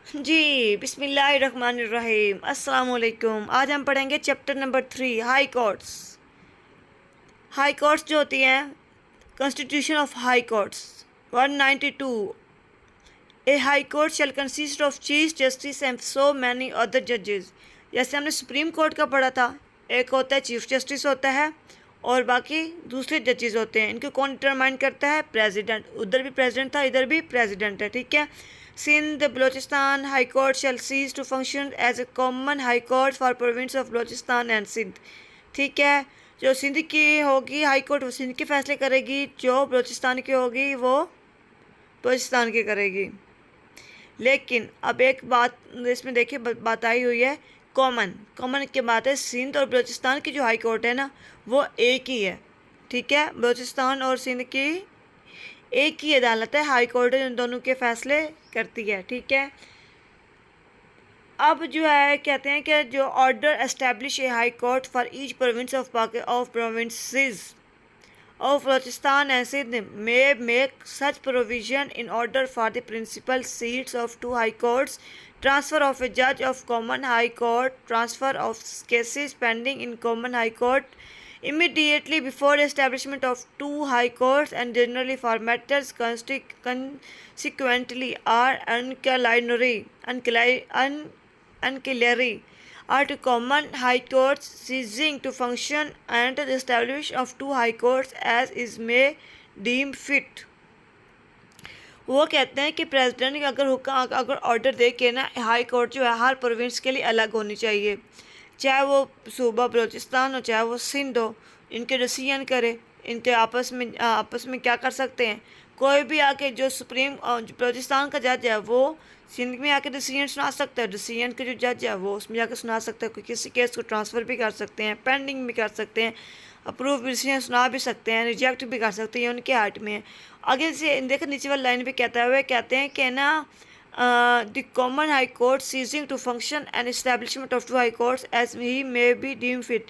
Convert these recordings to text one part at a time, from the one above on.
जी, बिस्मिल्लाहिर्रहमानिर्रहीम। अस्सलाम वालेकुम। आज हम पढ़ेंगे chapter number 3 high courts. High courts जो होती हैं, constitution of high courts 192। A high court shell consist of chief justice and so many other जजेस। जैसे हमने सुप्रीम कोर्ट का पढ़ा था, एक होता है चीफ जस्टिस होता है और बाकी दूसरे जजेस होते हैं। इनको कौन डिटरमाइन करता है? प्रेसिडेंट। उधर भी प्रेसिडेंट था, इधर भी प्रेसिडेंट है। ठीक है। Sindh Balochistan high court shall cease to function as a common high court for province of Balochistan and Sindh. ठीक है। जो सिंध की होगी हाई कोर्ट, वो सिंध के फैसले करेगी। जो बलोचिस्तान की होगी वो बलोचिस्तान की करेगी। लेकिन अब एक बात इसमें देखिए, बात आई हुई है कॉमन। कॉमन की बात है, सिंध और बलूचिस्तान की जो हाई कोर्ट है ना, वो एक ही है। ठीक है। बलूचिस्तान और सिंध की एक ही अदालत है, हाई कोर्ट है, इन दोनों के फैसले करती है। ठीक है। अब जो है कहते हैं कि जो order establish A high court for each province of provinces of Balochistan and Sindh may make such provision in order for the principal seats of two high courts, transfer of a judge of common high court, transfer of cases pending in common high court immediately before establishment of two high courts, and generally for matters consequently are ancillary are to common high courts ceasing to function and the establishment of two high courts as is may deem fit। वो कहते हैं कि president अगर order दे के ना, high court जो है हर province के लिए अलग होनी चाहिए, चाहे वो सूबा बलूचिस्तान हो चाहे वो सिंध हो। इनके डिसीजन करे, इनके आपस में क्या कर सकते हैं, कोई भी आके जो बलूचिस्तान का जज है वो सिंध में आके डिसीजन सुना सकता है। डिसीजन के जो जज है वो उसमें जाकर सुना सकता है। किसी केस को ट्रांसफ़र भी कर सकते हैं, पेंडिंग भी कर सकते हैं, अप्रूव डिसीजन सुना भी सकते हैं, रिजेक्ट भी कर सकते हैं। ये उनके हाथ में है। आगे से देखो नीचे वाली लाइन पे कहता है, कहते हैं कि ना the common high court ceasing to function and establishment of two high courts as he may be deem fit.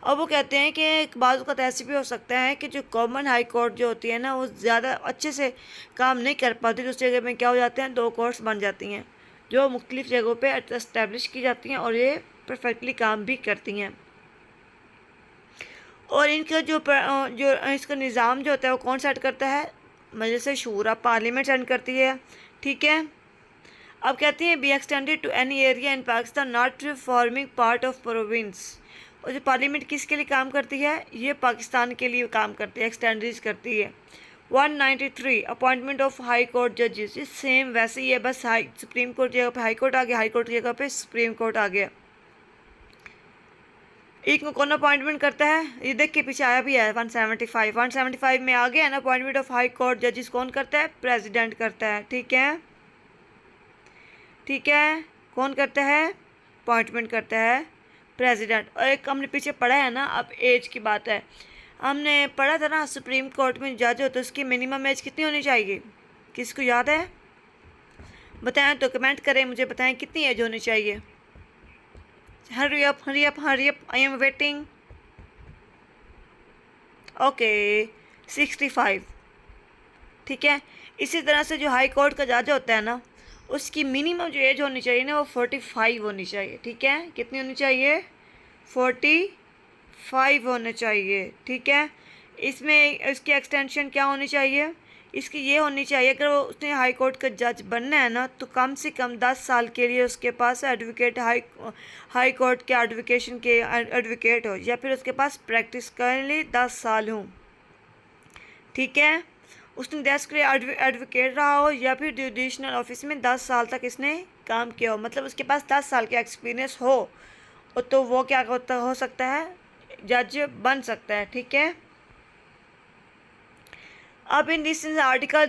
अब वो कहते हैं कि एक बात का ऐसे भी हो सकता है कि जो कॉमन हाई कोर्ट जो होती है ना, वो ज़्यादा अच्छे से काम नहीं कर पाती, तो उस जगह में क्या हो जाते हैं, दो कोर्ट्स बन जाती हैं जो मुख्तलिफ़ जगहों पे इस्टेब्लिश की जाती हैं और ये परफेक्टली काम भी करती हैं। और इनका जो इसका निज़ाम जो होता है वो कौन सेट करता है? मजलिस शूरा, पार्लियामेंट सेट करती है। ठीक है। अब कहते हैं be extended to any area in Pakistan not forming part of province. और जो पार्लियामेंट किसके लिए काम करती है? ये पाकिस्तान के लिए काम करती है, एक्सटेंडेड करती है। 193 अपॉइंटमेंट ऑफ हाई कोर्ट जजेस। ये सेम वैसे ही है, बस सुप्रीम कोर्ट की जगह पे हाई कोर्ट आ गया, हाई कोर्ट की जगह पे सुप्रीम कोर्ट आ गया। एक में कौन अपॉइंटमेंट करता है? ये देख के पीछे आया भी है 175 में आ गया ना। अपॉइंटमेंट ऑफ हाई कोर्ट जजेस कौन करता है? प्रेसिडेंट करता है। ठीक है। ठीक है। कौन करता है? अपॉइंटमेंट करता है प्रेसिडेंट। और एक हमने पीछे पढ़ा है ना, अब एज की बात है, हमने पढ़ा था ना सुप्रीम कोर्ट में जज होता है उसकी मिनिमम एज कितनी होनी चाहिए? किसको याद है? बताएं तो कमेंट करें, मुझे बताएं कितनी एज होनी चाहिए। Hurry up hurry up hurry up, I am waiting. Okay, 65। ठीक है। इसी तरह से जो हाई कोर्ट का जज होता है ना, उसकी मिनिमम जो एज होनी चाहिए ना वो 45 होनी चाहिए। ठीक है। कितनी होनी चाहिए? 45 होने चाहिए। ठीक है। इसमें इसकी एक्सटेंशन क्या होनी चाहिए? इसकी ये होनी चाहिए, अगर वो उसने हाई कोर्ट का जज बनना है ना, तो कम से कम 10 साल के लिए उसके पास एडवोकेट हाई कोर्ट के एडवोकेशन के एडवोकेट हो, या फिर उसके पास प्रैक्टिस करने लिए 10 साल हो। ठीक है। उसने देश के लिए एडवोकेट रहा हो या फिर जुडिशनल ऑफिस में 10 साल तक इसने काम किया हो, मतलब उसके पास 10 साल का एक्सपीरियंस हो, तो वो क्या हो सकता है? जज बन सकता है। ठीक है। अब इन दिस आर्टिकल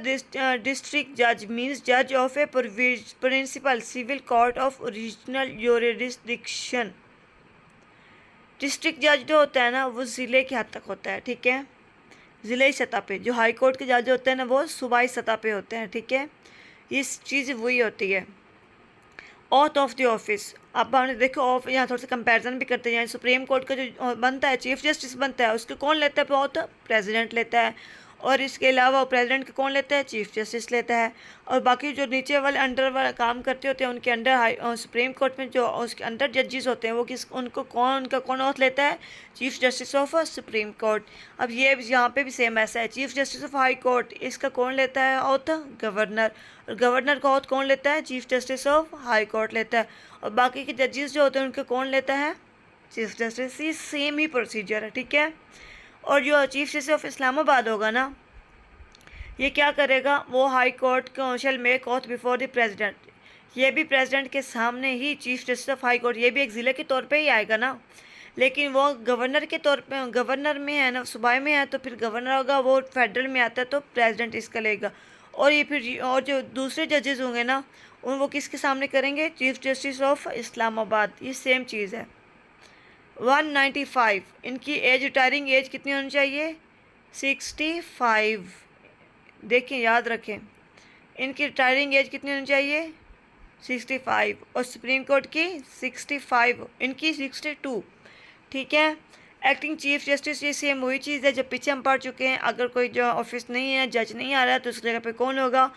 डिस्ट्रिक्ट जज मीन्स जज of A principal civil court of original यूरिडिक्शन। District जज जो होता है ना, वो ज़िले की हद तक होता है। ठीक है। ज़िले सतह पे जो हाई कोर्ट के जज होते हैं ना, वो सूबाई सतह पे होते हैं। ठीक है। ये चीज़ वही होती है। ऑथ ऑफ द ऑफिस, अब हमने देखो ऑफ, यहाँ थोड़ा सा कंपैरिजन भी करते हैं। सुप्रीम कोर्ट का जो बनता है चीफ जस्टिस बनता है, उसको कौन लेता है? बहुत प्रेसिडेंट लेता है। और इसके अलावा प्रेसिडेंट का कौन लेता है, चीफ जस्टिस लेता है। और बाकी जो नीचे वाले अंडर वाला काम करते होते हैं उनके अंडर सुप्रीम कोर्ट में जो उसके अंडर जजेस होते हैं वो उनका कौन ऑथ लेता है, chief justice of supreme court. अब ये यहाँ पे भी सेम ऐसा है, chief justice of high court इसका कौन लेता है ऑथ, गवर्नर। और गवर्नर का ऑथ कौन लेता है, chief justice of high court लेता है। और बाकी के जजेस जो होते हैं उनका कौन लेता है, चीफ जस्टिस। ये सेम ही प्रोसीजर है, ठीक है। और जो चीफ जस्टिस ऑफ इस्लामाबाद होगा ना, ये क्या करेगा, वो high court shall make oath before the president. ये भी प्रेसिडेंट के सामने ही chief justice of high court, ये भी एक ज़िले के तौर पे ही आएगा ना, लेकिन वो गवर्नर के तौर पे, गवर्नर में है ना, सूबाई में है तो फिर गवर्नर होगा, वो फेडरल में आता है तो प्रेसिडेंट इसका लेगा। और ये फिर और जो दूसरे जजेस होंगे ना वो किसके सामने करेंगे, चीफ जस्टिस ऑफ इस्लामाबाद। ये सेम चीज़ है। 195 इनकी एज, रिटायरिंग एज कितनी होनी चाहिए, 65। देखें, याद रखें, इनकी रिटायरिंग एज कितनी होनी चाहिए, 65। और सुप्रीम कोर्ट की 65, इनकी 62, ठीक है। एक्टिंग चीफ जस्टिस, ये सेम वही चीज़ है जब पीछे हम पढ़ चुके हैं। अगर कोई जो ऑफिस नहीं है, जज नहीं आ रहा है, तो उस जगह पे कौन होगा,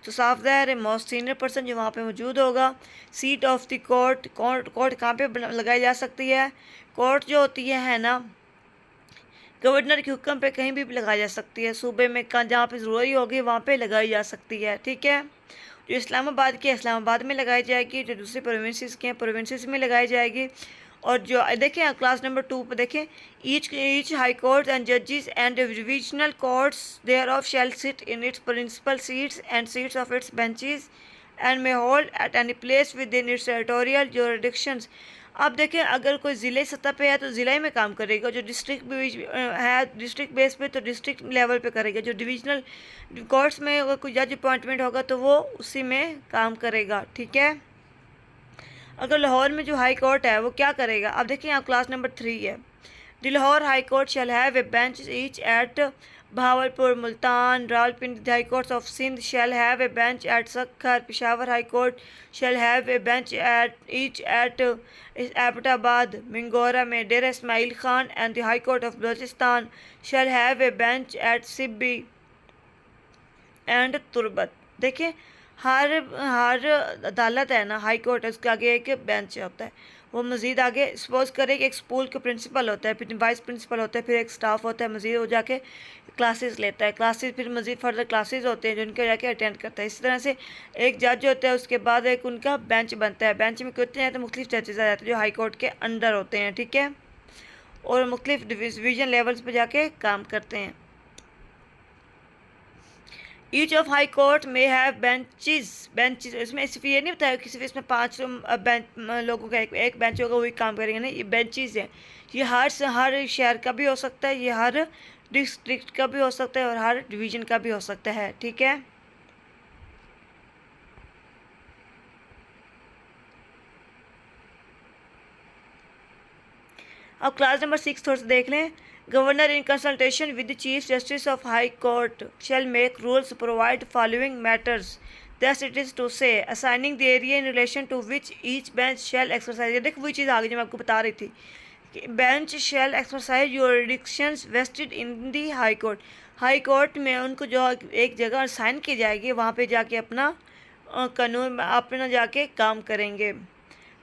तो साफ ज़ाहिर है मोस्ट सीनियर पर्सन जो वहाँ पे मौजूद होगा। Seat of the court, court कहाँ पे लगाई जा सकती है, कोर्ट जो होती है ना, गवर्नर के हुक्म पे कहीं भी लगाई जा सकती है, सूबे में जहाँ पे ज़रूरी होगी वहाँ पे लगाई जा सकती है, ठीक है। जो इस्लामाबाद की, इस्लामाबाद में लगाई जाएगी, जो दूसरी प्रोविंसेस की हैं प्रोविंसेस में लगाई जाएगी। और जो देखें क्लास नंबर 2 पर देखें, ईच हाई कोर्ट एंड जजेस and divisional courts thereof shall sit in its principal seats and seats of its benches and may hold at any place within its territorial jurisdictions. अब देखें, अगर कोई ज़िले सतह पे है तो ज़िले में काम करेगा, जो डिस्ट्रिक्ट है डिस्ट्रिक्ट बेस पे तो डिस्ट्रिक्ट लेवल पे करेगा, जो डिविजनल कोर्ट्स में अगर कोई जज अपॉइंटमेंट होगा तो वो उसी में काम करेगा, ठीक है। अगर लाहौर में जो हाई कोर्ट है वो क्या करेगा, अब देखिए यहाँ क्लास नंबर 3 है। The Lahore high court shall have a bench each at Bahawalpur, Multan, Rawalpindi. The high courts of Sindh shall have a bench at Sukkur. Peshawar high court shall have a bench at Abbottabad. Mingora में Dera Ismail Khan and the high court of Balochistan shall have a bench at Sibi and Turbat. देखिए, हर अदालत है ना, high court है, उसके आगे एक बेंच होता है। वो मज़ीद आगे सपोज करें कि एक स्कूल के प्रिंसिपल होता है, फिर वाइस प्रिंसिपल होता है, फिर एक स्टाफ होता है, मज़ीद वो जाके क्लासेस लेता है, क्लासेस फिर मज़ीद फर्दर क्लासेस होते हैं जिनके जाके अटेंड करता है। इसी तरह से एक जज होता है, उसके बाद एक उनका बेंच बनता है। बेंच में कितने हैं तो मुख्तलिफ जजेस आ जाते हैं जो हाई कोर्ट के अंडर होते हैं, ठीक है, और मुख्तलिफ डिवीज़न लेवल्स पर जाके काम करते हैं। ईच ऑफ हाई कोर्ट में हैव बेंचेस। इसमें सिर्फ ये नहीं बताया कि सिर्फ इसमें 5 लोगों का एक बेंच होगा वही काम करेंगे, नहीं, ये बेंचेस हैं। ये हर शहर का भी हो सकता है, ये हर डिस्ट्रिक्ट का भी हो सकता है और हर डिवीज़न का भी हो सकता है, ठीक है। अब क्लास नंबर 6 थोड़ा सा देख लें। Governor in consultation with the Chief Justice of High Court shall make rules provide following matters. Thus it is to say, assigning the area in relation to which each bench shall exercise। ये देखो वही चीज़ आगे जो मैं आपको बता रही थी कि bench shall exercise jurisdictions vested in the High Court। High court में उनको जो एक जगह असाइन की जाएगी वहाँ पे जाके अपना कानून अपना जाके काम करेंगे।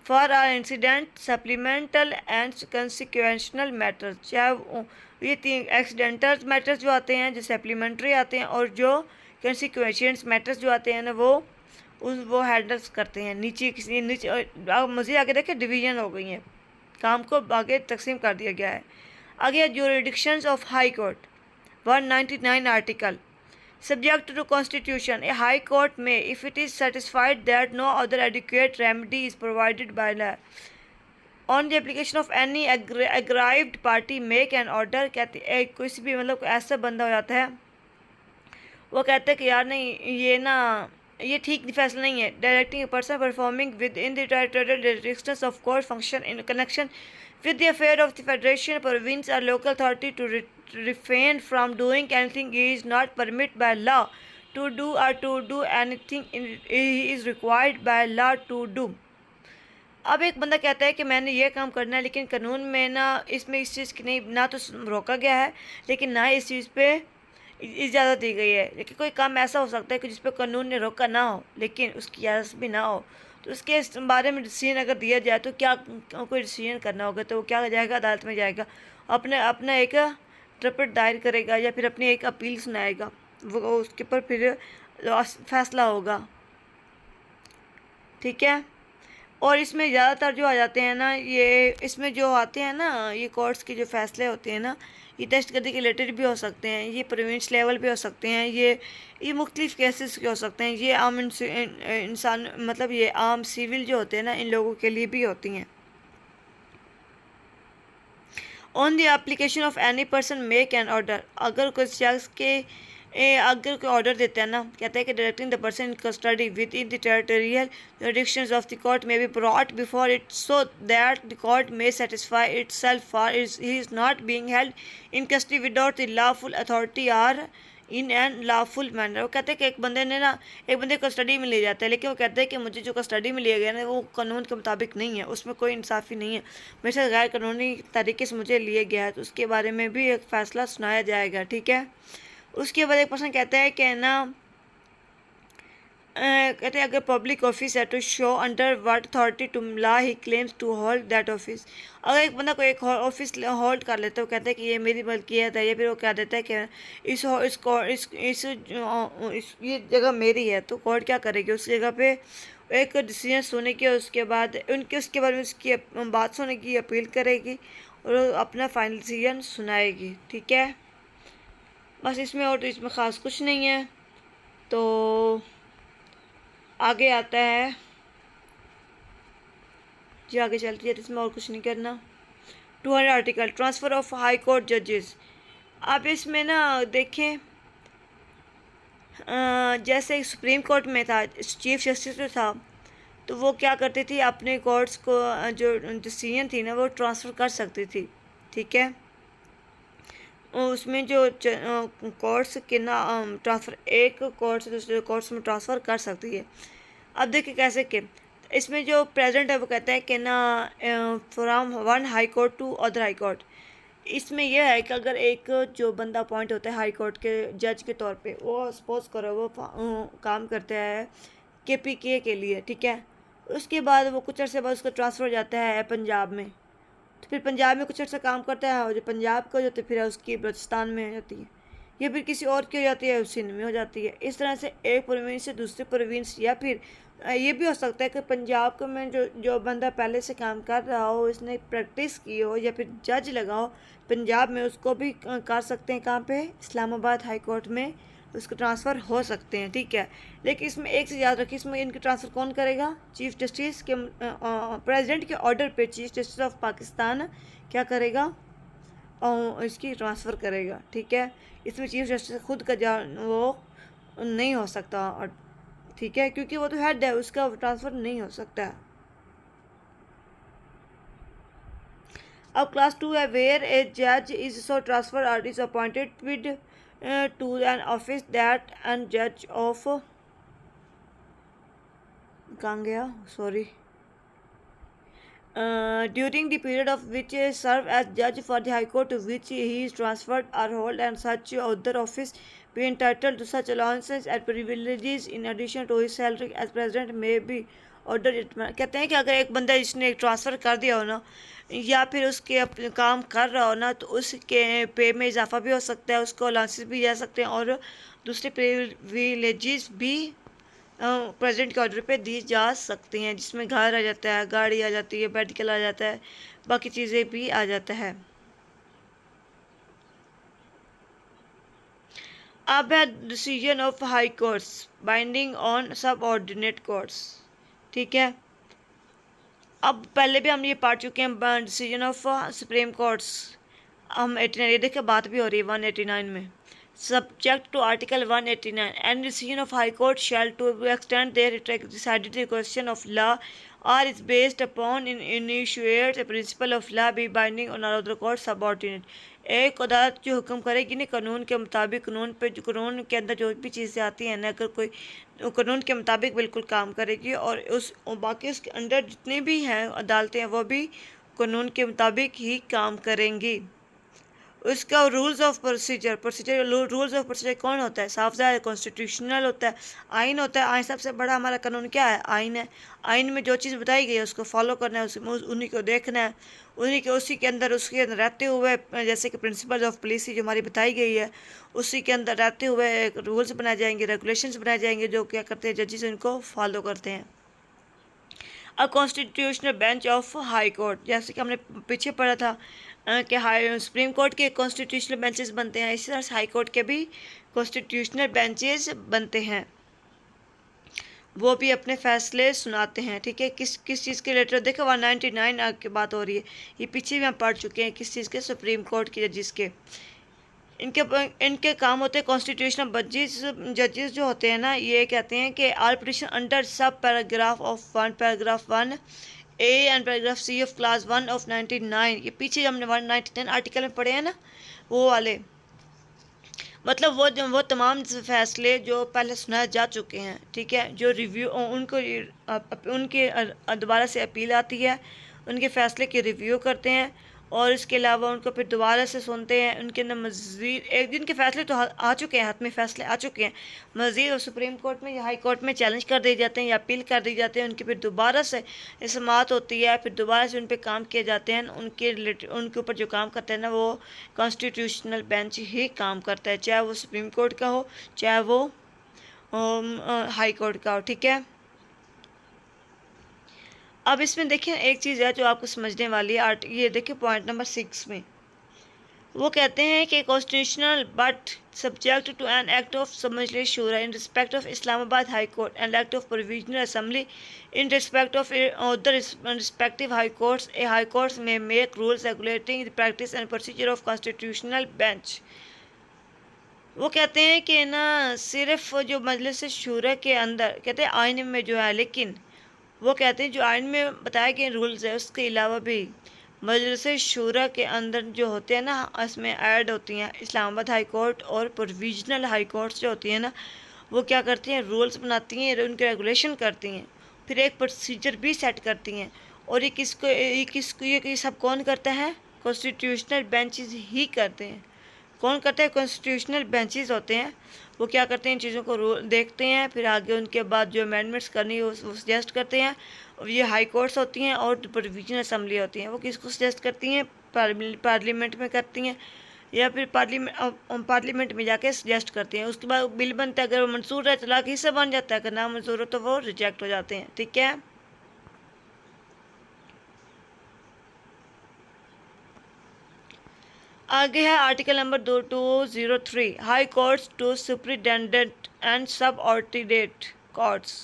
For are incident supplemental and consequential matters, चाहे ये 3 एक्सीडेंटल मैटर्स जो आते हैं, जो सप्लीमेंट्री आते हैं, और जो कंसिक्वेंशंस मैटर्स जो आते हैं ना वो हैंडल्स करते हैं। नीचे मज़ीद आगे देखें, डिवीज़न हो गई हैं, काम को आगे तकसीम कर दिया गया है। आगे jurisdictions of high court 199 article. Subject to Constitution, a High Court may, if it is satisfied that no other adequate remedy is provided by law, on the application of any aggrieved party, make an order। कहते किसी भी मतलब ऐसा बंदा हो जाता है वो कहते हैं कि यार नहीं ये ठीक फैसला नहीं है, directing a person performing with in the territorial jurisdictions of court function in connection with the affair of the federation, province or local authority to refrain from doing anything he is not permitted by law to do or to do anything he is required by law to do। अब एक बंदा कहता है कि मैंने ये काम करना है, लेकिन कानून में ना इसमें इस चीज़ की नहीं, ना तो रोका गया है लेकिन ना इस चीज़ पे इजाज़त दी गई है। लेकिन कोई काम ऐसा हो सकता है कि जिस पे कानून ने रोका ना हो लेकिन उसकी इजाज़त भी ना हो, तो उसके इस बारे में डिसीजन अगर दिया जाए तो क्या कोई डिसीजन करना होगा तो वो क्या जाएगा, अदालत में जाएगा, अपना एक रिपोर्ट दायर करेगा या फिर अपनी एक अपील सुनाएगा, वो उसके ऊपर फिर फैसला होगा। ठीक है। और इसमें ज़्यादातर जो आ जाते हैं ना, ये इसमें जो आते हैं ना, ये कोर्ट्स के जो फैसले होते हैं ना, ये दहशतगर्दी के रिलेटेड भी हो सकते हैं, ये प्रोविंस लेवल पे हो सकते हैं, ये मुख्तलिफ केसेस के हो सकते हैं, ये आम इंसान मतलब ये आम सिविल जो होते हैं ना, इन लोगों के लिए भी होती हैं। On the application of any person make an order, अगर कोई शख्स के अगर कोई ऑर्डर देता है ना, कहता है कि directing the person in custody within the territorial jurisdictions of the court may be brought before it so that the court may satisfy itself for he is not being held in custody without the lawful authority or in an lawful manner. वो कहते हैं कि एक बंदे को custody में ले जाता है, लेकिन वो कहते हैं कि मुझे जो कस्टडी में लिया गया ना वो कानून के मुताबिक नहीं है, उसमें कोई इंसाफ़ी नहीं है, मेरे साथ गैर कानूनी तरीके से मुझे लिया गया है, तो उसके बारे में भी एक फ़ैसला सुनाया जाएगा। ठीक है। उसके बाद एक पर्सन कहता है कि ना कहते हैं अगर पब्लिक ऑफिस है to show under what authority to law he claims to hold that office, अगर एक बंदा कोई एक ऑफिस होल्ड कर लेता है, वो कहता है कि ये मेरी मलकियत है, या फिर वो कह देता है कि इस ये जगह मेरी है, तो कोर्ट क्या करेगी, उस जगह पे एक डिसीजन सुने की, उसके बाद उसके बारे में उसकी बात सुने की, अपील करेगी और अपना फाइनल डिसीजन सुनाएगी। ठीक है। बस इसमें और तो इसमें ख़ास कुछ नहीं है। तो आगे आता है जी, आगे चलती है, तो इसमें और कुछ नहीं करना। 200 article transfer of high court जजेस। आप इसमें ना देखें, जैसे सुप्रीम कोर्ट में था, चीफ जस्टिस जो था, तो वो क्या करती थी, अपने कोर्ट्स को जो डिसीजन थी ना वो ट्रांसफ़र कर सकती थी। ठीक है। उसमें जो कोर्ट्स के ना ट्रांसफ़र एक कोर्ट से दूसरे कोर्ट्स में ट्रांसफ़र कर सकती है। अब देखिए कैसे कि इसमें जो प्रेसिडेंट है वो कहता है कि ना from one high court to other high court. इसमें यह है कि अगर एक जो बंदा अपॉइंट होता है हाई कोर्ट के जज के तौर पे, वो सपोज करो वो काम करता है KPK के लिए। ठीक है। उसके बाद वो कुछ अर्से बाद उसका ट्रांसफ़र हो जाता है पंजाब में, तो फिर पंजाब में कुछ अर्सा काम करता है, और जो पंजाब का जो तो फिर उसकी बलूचिस्तान में हो जाती है, या फिर किसी और की हो जाती है, सिंध में हो जाती है। इस तरह से एक प्रोविंस से दूसरे प्रोविंस, या फिर ये भी हो सकता है कि पंजाब को में जो बंदा पहले से काम कर रहा हो, इसने प्रैक्टिस की हो, या फिर जज लगा हो पंजाब में, उसको भी कर सकते हैं कहाँ पे, इस्लामाबाद हाई कोर्ट में उसको ट्रांसफ़र हो सकते हैं। ठीक है। लेकिन इसमें एक चीज़ याद रखिए, इसमें इनकी ट्रांसफ़र कौन करेगा, चीफ जस्टिस के प्रेसिडेंट के ऑर्डर पे चीफ जस्टिस ऑफ पाकिस्तान क्या करेगा, और इसकी ट्रांसफ़र करेगा। ठीक है। इसमें चीफ जस्टिस खुद का वो नहीं हो सकता, और ठीक है, क्योंकि वो तो हेड है, उसका ट्रांसफ़र नहीं हो सकता है। अब क्लास 2 है, वेयर ए जज इज सो ट्रांसफर और is appointed with two an office that N जज ऑफ कहाँ गया, sorry, during the period of which he served as judge for the High Court to which he is transferred or hold and such other office be entitled to such allowances and privileges in addition to his salary as president may be ordered it। कहते हैं कि अगर एक बंदा जिसने transfer कर दिया हो ना, या फिर उसके अपने काम कर रहा हो ना, तो उसके पे में इजाफा भी हो सकता है, उसको अलाउंसेस भी जा सकते हैं, और दूसरे प्रिविलेजेस भी प्रेसिडेंट के ऑर्डर पे दी जा सकती हैं, जिसमें घर आ जाता है, गाड़ी आ जाती है, मेडिकल आ जाता है, बाकी चीज़ें भी आ जाता है। अब है decision of high courts binding on सब ऑर्डिनेट कोर्ट्स। ठीक है। अब पहले भी हम ये पढ़ चुके हैं डिसीजन ऑफ सुप्रीम कोर्ट्स, हम 89 ये देखिए बात भी हो रही है 189 में। Subject to Article 189, and decision of High Court shall to the extent they decided the question of law or is based upon in initiate a principle of law be binding on other court subordinate। एक अदालत जो हुक्म करेगी ना कानून के मुताबिक, कानून के अंदर जो भी चीज़ें आती हैं ना, अगर कोई कानून के मुताबिक बिल्कुल काम करेगी, और बाकी उसके अंदर जितनी भी हैं अदालतें हैं वो भी कानून के मुताबिक ही काम करेंगी। उसका rules of procedure rules of procedure कौन होता है? साफ ज़ाहिर कॉन्स्टिट्यूशनल होता है, आइन होता है। आइन सबसे बड़ा हमारा कानून क्या है? आइन है। आइन में जो चीज़ बताई गई है उसको फॉलो करना है, उन्हीं को देखना है, उसी के अंदर रहते हुए, जैसे कि प्रिंसिपल ऑफ पॉलिसी जो हमारी बताई गई है उसी के अंदर रहते हुए एक रूल्स बनाए जाएंगे, रेगुलेशंस बनाए जाएंगे, जो क्या करते हैं जजेस उनको फॉलो करते हैं। A constitutional bench of high court, जैसे कि हमने पीछे पढ़ा था कि सुप्रीम कोर्ट के कॉन्स्टिट्यूशनल बेंचेस बनते हैं, इसी तरह से हाई कोर्ट के भी कॉन्स्टिट्यूशनल बेंचेस बनते हैं। वो भी अपने फैसले सुनाते हैं। ठीक है, किस किस चीज़ के रिलेटेड? देखो 199 की बात हो रही है, ये पीछे भी हम पढ़ चुके हैं, किस चीज़ के? सुप्रीम कोर्ट के जजेस के। इनके काम होते हैं कॉन्स्टिट्यूशनल जजेस जो होते हैं ना, ये कहते हैं कि all petition under sub paragraph of paragraph 1 A and paragraph C of class 1 of 99, ये पीछे हमने 199 आर्टिकल में पढ़े हैं ना, वो वाले, मतलब वो तमाम फैसले जो पहले सुनाए जा चुके हैं। ठीक है, जो रिव्यू उनके दोबारा से अपील आती है, उनके फैसले की रिव्यू करते हैं और इसके अलावा उनको फिर दोबारा से सुनते हैं। उनके अंदर मज़ीद एक दिन के फैसले तो आ चुके हैं, हाथ में फैसले आ चुके हैं, मज़ीद और सुप्रीम कोर्ट में या हाई कोर्ट में चैलेंज कर दिए जाते हैं या अपील कर दी जाते हैं। उनकी फिर दोबारा से समाअत होती है, फिर दोबारा से उन पर काम किए जाते हैं। उनके ऊपर जो काम करते हैं ना, वो कॉन्स्टिट्यूशनल बेंच ही काम करता है, चाहे वो सुप्रीम कोर्ट का हो चाहे वो हाई कोर्ट का हो। ठीक है, अब इसमें देखिए एक चीज़ है जो आपको समझने वाली है। ये देखिए पॉइंट नंबर 6 में वो कहते हैं कि constitutional but subject to an act of Majlis Shura in respect of Islamabad high court and act of provisional assembly in respect of the respective high courts, a high courts may make rules regulating the practice and procedure of constitutional bench. वो कहते हैं कि ना सिर्फ जो मजलिस शूरा के अंदर कहते हैं आइन में जो है, लेकिन वो कहते हैं जो आइन में बताए गए रूल्स है उसके अलावा भी मजलिस शूरा के अंदर जो होते हैं ना, इसमें ऐड होती हैं इस्लामाबाद हाई कोर्ट और प्रोविजनल हाई कोर्ट्स जो होती हैं ना, वो क्या करती हैं? रूल्स बनाती हैं, उनके रेगुलेशन करती हैं, फिर एक प्रोसीजर भी सेट करती हैं। और ये सब कौन करता है? कॉन्स्टिट्यूशनल बेंचेस ही करते हैं। कौन करता है? कॉन्स्टिट्यूशनल बेंचेस होते हैं, वो क्या करते हैं? इन चीज़ों को देखते हैं, फिर आगे उनके बाद जो अमेंडमेंट्स करनी है वो सजेस्ट करते हैं। ये हाई कोर्ट्स होती हैं और प्रोविजनल असेंबली होती हैं, वो किसको सजेस्ट करती हैं? पार्लियामेंट में करती हैं या फिर पार्लियामेंट में जाके सजेस्ट करती हैं। उसके बाद बिल बनता है, अगर वो मंजूर है तलाक हिस्सा बन जाता है, अगर ना मंजूर हो तो वो रिजेक्ट हो जाते हैं। ठीक है, आगे है article number 2203 high courts to superintendent and subordinate courts.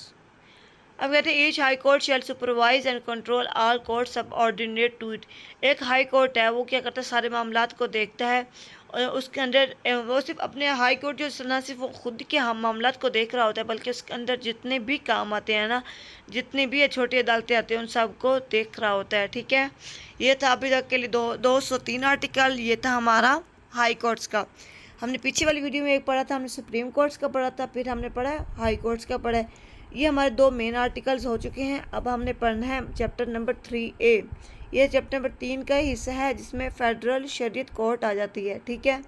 अब कहते हैं each high court shall supervise and control all court subordinate to it. एक हाई कोर्ट है वो क्या करता है? सारे मामलात को देखता है और उसके अंदर वो सिर्फ अपने हाई कोर्ट जो ना सिर्फ वो खुद के मामलात को देख रहा होता है, बल्कि उसके अंदर जितने भी काम आते हैं ना, जितनी भी छोटी अदालतें आती हैं, उन सब को देख रहा होता है। ठीक है, ये था अभी तक के लिए 203 आर्टिकल, ये था हमारा हाई कोर्ट्स का। हमने पीछे वाली वीडियो में एक पढ़ा था, हमने सुप्रीम कोर्ट्स का पढ़ा था, फिर हमने पढ़ा हाई कोर्ट्स का पढ़ा है। ये हमारे 2 मेन आर्टिकल्स हो चुके हैं। अब हमने पढ़ना है चैप्टर नंबर 3A। ये चैप्टर नंबर 3 का ही हिस्सा है जिसमें फेडरल शरीयत कोर्ट आ जाती है। ठीक है,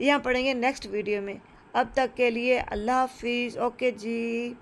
ये हम पढ़ेंगे नेक्स्ट वीडियो में। अब तक के लिए अल्लाह हाफिज़। ओके जी।